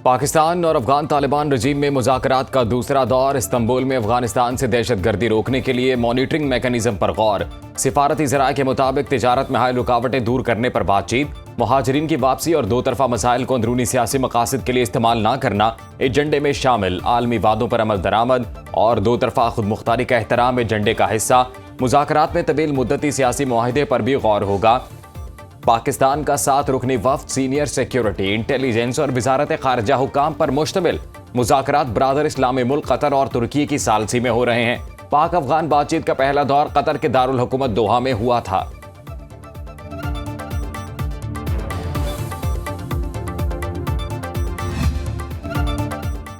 पाकिस्तान और अफगान तालिबान रजीम में मुज़ाकरात का दूसरा दौर। इस्तांबुल में अफगानिस्तान से दहशतगर्दी रोकने के लिए मॉनिटरिंग मैकेनिज्म पर गौर। सिफारती ज़राए के मुताबिक तिजारत में हाल रुकावटें दूर करने पर बातचीत। मुहाजिरीन की वापसी और दो तरफा मसाइल को अंदरूनी सियासी मकासद के लिए इस्तेमाल न करना एजेंडे में शामिल। आलमी वादों पर अमल दरामद और दो तरफा खुद मुख्तारी का एहतराम एजेंडे का हिस्सा। मुज़ाकरात में तवील मुद्दती सियासी मुआहिदे पर भी गौर होगा। पाकिस्तान का 7 रुकनी वफ्द सीनियर सिक्योरिटी, इंटेलिजेंस और वजारत खारजा हुकाम पर मुश्तमिल। मुज़ाकरात ब्रादर इस्लामी मुल्क कतर और तुर्की की सालसी में हो रहे हैं। पाक अफगान बातचीत का पहला दौर कतर के दारुल हुकूमत दोहा में हुआ था।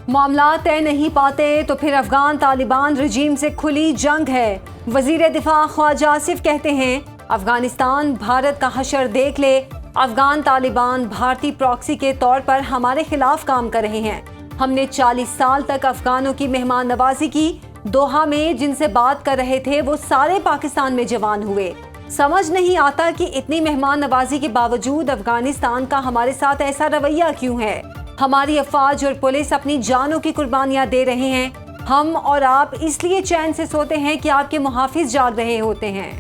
मामला तय नहीं पाते तो फिर अफगान तालिबान रजीम से खुली जंग है। वजीर दिफा ख्वाजा आसिफ कहते हैं, अफगानिस्तान भारत का हशर देख ले। अफगान तालिबान भारतीय प्रॉक्सी के तौर पर हमारे खिलाफ काम कर रहे हैं। हमने 40 साल तक अफगानों की मेहमान नवाजी की। दोहा में जिनसे बात कर रहे थे वो सारे पाकिस्तान में जवान हुए। समझ नहीं आता कि इतनी मेहमान नवाजी के बावजूद अफगानिस्तान का हमारे साथ ऐसा रवैया क्यों है। हमारी अफवाज और पुलिस अपनी जानों की कुर्बानियां दे रहे हैं। हम और आप इसलिए चैन से सोते हैं कि आपके मुहाफिज जाग रहे होते हैं।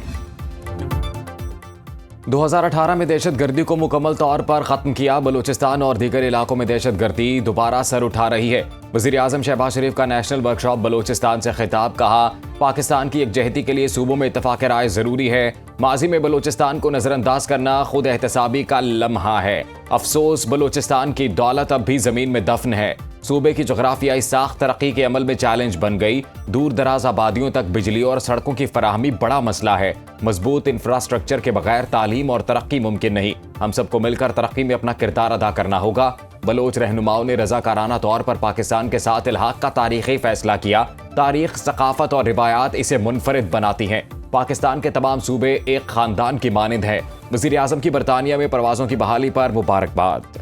2018 में दहशतगर्दी को मुकम्मल तौर पर ख़त्म किया। बलूचिस्तान और दीगर इलाकों में दहशतगर्दी दोबारा सर उठा रही है। वज़ीर आज़म शहबाज शरीफ का नेशनल वर्कशॉप बलूचिस्तान से खिताब। कहा, पाकिस्तान की यकजहती के लिए सूबों में इत्तफ़ाक़ राय ज़रूरी है। माजी में बलूचिस्तान को नज़रअंदाज करना खुद एहतसाबी का लम्हा है। अफसोस, बलूचिस्तान की दौलत अब भी ज़मीन में दफन है। सूबे की जोग्राफियाई साख्त तरक्की के अमल में चैलेंज बन गई। दूर दराज आबादियों तक बिजली और सड़कों की फराहमी बड़ा मसला है। मजबूत इंफ्रास्ट्रक्चर के बगैर तालीम और तरक्की मुमकिन नहीं। हम सबको मिलकर तरक्की में अपना किरदार अदा करना होगा। बलोच रहनुमाओं ने रज़ाकाराना तौर पर पाकिस्तान के साथ इल्हाक का तारीखी फैसला किया। तारीख, सकाफत और रिवायात इसे मुनफरिद बनाती हैं। पाकिस्तान के तमाम सूबे एक खानदान की मानिंद है। वज़ीर आज़म की बरतानिया में परवाज़ों की बहाली पर मुबारकबाद।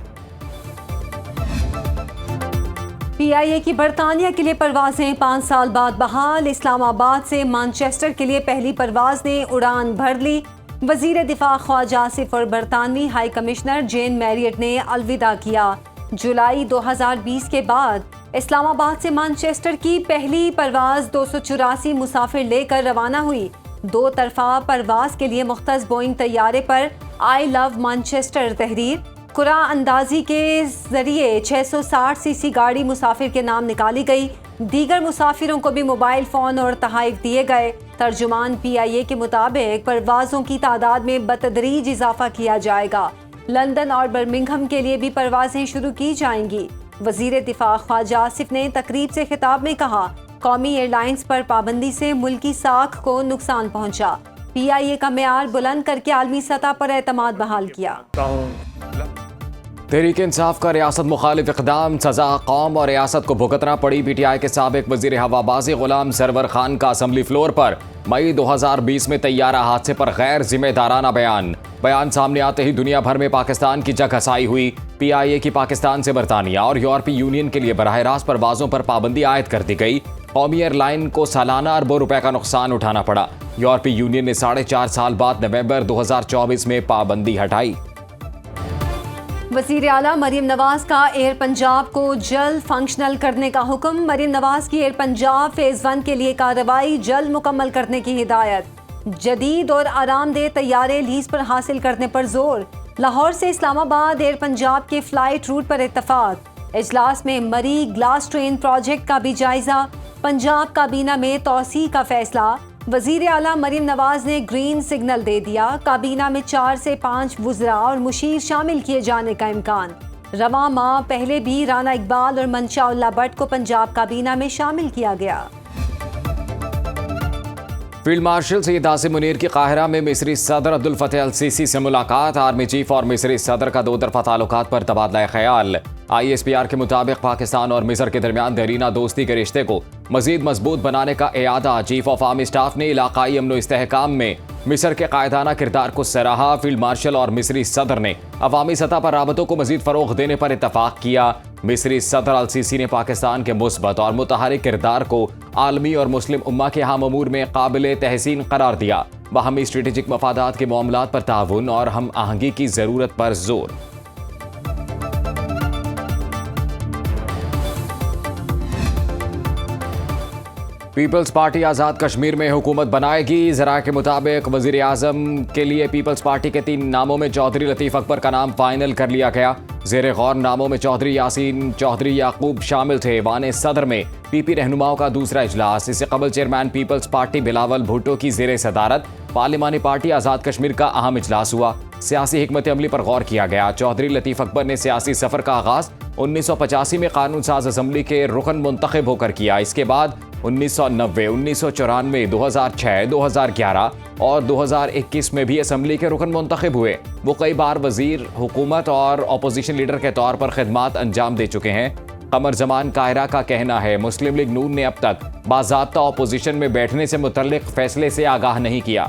PIA की बरतानिया के लिए परवाजें 5 साल बाद बहाल। इस्लामाबाद से मैनचेस्टर के लिए पहली परवाज ने उड़ान भर ली। वजीर दिफा ख्वाजा आसिफ और बरतानवी हाई कमिश्नर जेन मैरियट ने अलविदा किया। जुलाई 2020 के बाद इस्लामाबाद से मैनचेस्टर की पहली परवाज 284 मुसाफिर लेकर रवाना हुई। 2 तरफा परवाज के लिए मुख्तस बोइंग तैयारे पर आई लव मैनचेस्टर तहरीर कुरा अंदाजी के जरिए 660 सीसी गाड़ी मुसाफिर के नाम निकाली गई। दीगर मुसाफिरों को भी मोबाइल फ़ोन और तहाइफ दिए गए। तर्जुमान PIA के मुताबिक परवाज़ों की तादाद में बतदरीज इजाफा किया जाएगा। लंदन और बर्मिंघम के लिए भी परवाज़ें शुरू की जाएंगी। वज़ीर दिफा ख्वाजा आसिफ ने तकरीब से खिताब में कहा, कौमी एयरलाइंस पर पाबंदी से मुल्की साख को नुकसान पहुँचा। PIA का मेयार बुलंद करके आलमी सतह पर एतमाद बहाल किया। तहरीक इंसाफ का रियासत मुखालिफ इक़दाम, सज़ा कौम और रियासत को भुगतना पड़ी। PTI के साबिक वज़ीर हवाबाजी गुलाम सरवर खान का असम्बली फ्लोर पर मई 2020 में तैयारा हादसे पर गैर जिम्मेदाराना बयान सामने आते ही दुनिया भर में पाकिस्तान की जग हसाई हुई। PIA की पाकिस्तान से बरतानिया और यूरोपीय यूनियन के लिए बराह रास्त परवाज़ों पर पाबंदी आयद कर दी गई। कौमी एयरलाइन को सालाना अरबों रुपए का नुकसान उठाना पड़ा। यूरोपीय यूनियन ने 4.5 साल बाद नवंबर 2024 में पाबंदी हटाई। वज़ीर आला मरीम नवाज का एयर पंजाब को जल्द फंक्शनल करने का हुक्म। मरीम नवाज की एयर पंजाब फेज़ 1 के लिए कार्रवाई जल्द मुकम्मल करने की हिदायत। जदीद और आरामदेह तैयारे लीज पर हासिल करने पर जोर। लाहौर से इस्लामाबाद एयर पंजाब के फ्लाइट रूट पर इत्तफाक। इजलास में मरी ग्लास ट्रेन प्रोजेक्ट का भी जायजा। पंजाब काबीना में तौसी का फैसला। वज़ीर आला मरीम नवाज ने ग्रीन सिग्नल दे दिया। काबीना में 4 से 5 वुज़रा और मुशीर शामिल किए जाने का इम्कान। रवां माह पहले भी राना इकबाल और मंशाउल्लाह भट्ट को पंजाब काबीना में शामिल किया गया। फील्ड मार्शल सैयद आसिम मुनीर की काहिरा में मिस्री सदर अब्दुल फतेह अल सीसी से मुलाकात। आर्मी चीफ और मिस्री सदर का 2 तरफा ताल्लुकात पर तबादला ख्याल। ISPR के मुताबिक पाकिस्तान और मिस्र के दरमियान देरीना दोस्ती के रिश्ते को मजीद मजबूत बनाने का इरादा। चीफ ऑफ आर्मी स्टाफ ने इलाकाई अमन इस्तेहकाम में मिस्र के कायदाना किरदार को सराहा। फील्ड मार्शल और मिस्री सदर ने अवामी सतह पर राबतों को मजीद फरोग देने पर इत्तफाक किया। मिस्री सदर अल सीसी ने पाकिस्तान के मुस्बत और मुतहरिक किरदार को आलमी और मुस्लिम उम्मा के अहम अमूर में काबिल तहसीन करार दिया। बाहमी स्ट्रेटेजिक मफादात के मामलात पर ताउन और हम आहंगी की जरूरत पर जोर। पीपल्स पार्टी आज़ाद कश्मीर में हुकूमत बनाएगी। ज़रा के मुताबिक वज़ीर आज़म के लिए पीपल्स पार्टी के 3 नामों में चौधरी लतीफ़ अकबर का नाम फाइनल कर लिया गया। ज़ेर गौर नामों में चौधरी यासीन, चौधरी याकूब शामिल थे। वाने सदर में पीपी रहनुमाओं का दूसरा इजलास। इससे कबल chairman Peoples Party Bilawal Bhutto की ज़ेर सदारत पार्लिमानी पार्टी आज़ाद कश्मीर का अहम इजलास हुआ। सियासी हिकमत अमली पर गौर किया गया। चौधरी लतीफ़ अकबर ने सियासी सफ़र का आगाज़ 1985 में कानून साज असम्बली के रुकन मुंतखब होकर किया। इसके बाद 1990, 1994, 2006, 2011 और 2021 में भी असम्बली के रुकन मुंतखब हुए। वो कई बार वजीर, हुकूमत और अपोजिशन लीडर के तौर पर खिदमात अंजाम दे चुके हैं। कमर जमान कायरा का कहना है मुस्लिम लीग नून ने अब तक बाज़ाब्ता अपोजिशन में बैठने से मुतल्लिक फैसले से आगाह नहीं किया।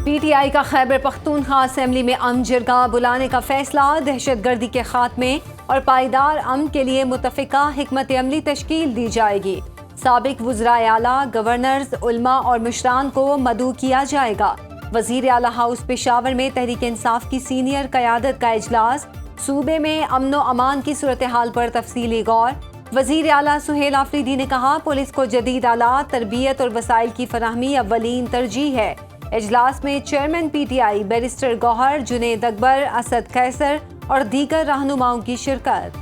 पीटीआई का खैबर पख्तूनख्वा असेंबली में अमन जरगा बुलाने का फैसला। दहशतगर्दी के खात्मे और पायदार अमन के लिए मुतफ़िका हिकमत अमली तश्कील दी जाएगी। साबिक वज़राए आला, गवर्नर्स, उलमा और मुशरान को मदऊ किया जाएगा। वज़ीर आला हाउस पेशावर में तहरीक इंसाफ की सीनियर क़यादत का इजलास। सूबे में अमन व अमान की सूरत हाल पर तफसीली गौर। वज़ीर आला सुहेल आफरीदी ने कहा पुलिस को जदीद आलात, तरबियत और वसाइल की फराहमी अव्वलीन तरजीह है। इजलास में चेयरमैन पीटीआई बैरिस्टर गौहर, जुनेद अकबर, असद कैसर और दीगर रहनुमाओं की शिरकत।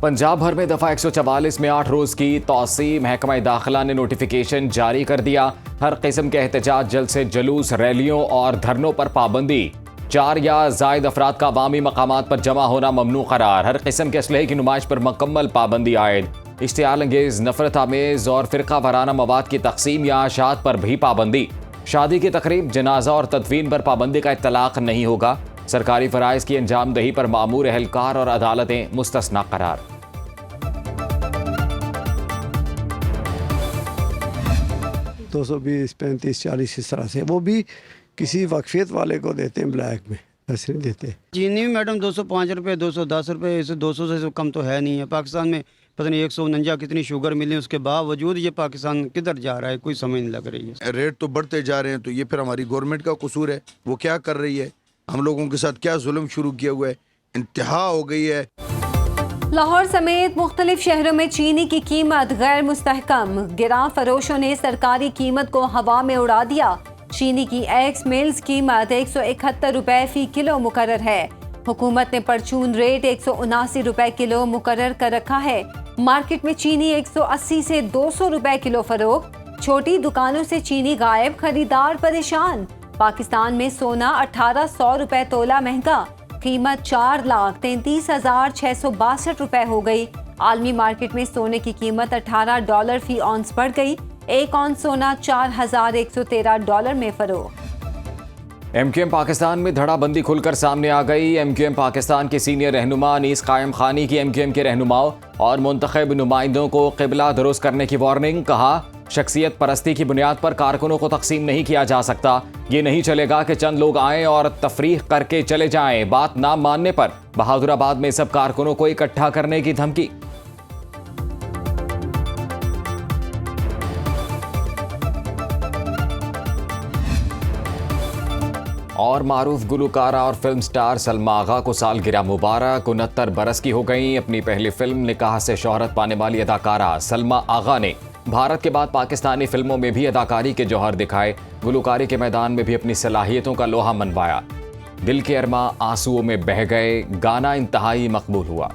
पंजाब भर में दफ़ा 144 में 8 रोज़ की तौसी। महकमा दाखिला ने नोटिफिकेशन जारी कर दिया। हर किस्म के एहतजाज, जलसे, जुलूस, रैलियों और धरनों पर पाबंदी। 4 या ज़ायद अफराद का अवामी मकामात पर जमा होना ममनू करार। हर किस्म के असलहे की नुमाइश पर मुकम्मल पाबंदी आयद। इश्तियाल अंगेज़, नफरत आमेज़ और फ़िरका वाराना मवाद की तकसीम या अशात पर भी पाबंदी। शादी की तकरीब, जनाजा और तदफीन पर पाबंदी का इत्तलाक़ नहीं होगा। सरकारी फ़राइज़ की अंजामदही पर मामूर एहलकार और अदालतें मुस्तस्ना करार। दो 220, 35, 40 इस तरह से, वो भी किसी वक्फियत वाले को देते हैं, ब्लैक में ऐसे नहीं देते। चीनी मैडम 205 रुपये, 210 रुपये, इसे 200 से कम तो है नहीं है। पाकिस्तान में पता नहीं 149 कितनी शुगर मिली, उसके बावजूद ये पाकिस्तान किधर जा रहा है, कोई समझ नहीं लग रही है। रेट तो बढ़ते जा रहे हैं, तो ये फिर हमारी गवर्नमेंट का कसूर है। वो क्या कर रही है, हम लोगों के साथ क्या जुल्म शुरू किया हुआ है, इंतहा हो गई है। लाहौर समेत मुख्तलिफ शहरों में चीनी की कीमत गैर मुस्तहकम। गिरां फरोशों ने सरकारी कीमत को हवा में उड़ा दिया। चीनी की एक्स मिल्स कीमत 171 रुपए फी किलो मुकर्रर है। हुकूमत ने परचून रेट 179 रुपए किलो मुकर्रर कर रखा है। मार्केट में चीनी 180 से 200 रुपए किलो फरोख्त। छोटी दुकानों से चीनी गायब, खरीदार परेशान। पाकिस्तान में सोना 1800 रुपए तोला महंगा। कीमत 4,33,662 रुपए हो गई। आलमी मार्केट में सोने की कीमत $18 फी औंस बढ़ गई। 1 औंस सोना $4,113 में फरोख्त। MQM पाकिस्तान में धड़ाबंदी खुलकर सामने आ गई। MQM पाकिस्तान के सीनियर रहनुमा अनीस कायम खानी की MQM के रहनुमाओं और मुंतखब नुमाइंदों को क़िबला दुरुस्त करने की वार्निंग। कहा शख्सियत परस्ती की बुनियाद पर कारकुनों को तकसीम नहीं किया जा सकता। ये नहीं चलेगा कि चंद लोग आएं और तफरीक करके चले जाएं। बात ना मानने पर बहादुराबाद में सब कारकुनों को इकट्ठा करने की धमकी। और मारूफ गुलकारा और फिल्म स्टार सलमा आगा को सालगिरह मुबारक। 69 बरस की हो गई। अपनी पहली फिल्म निकाह से शोहरत पाने वाली अदाकारा सलमा आगा ने भारत के बाद पाकिस्तानी फिल्मों में भी अदाकारी के जौहर दिखाए। गुलकारी के मैदान में भी अपनी सलाहियतों का लोहा मनवाया। दिल के अरमा आंसुओं में बह गए, गाना इंतहाई मकबूल हुआ।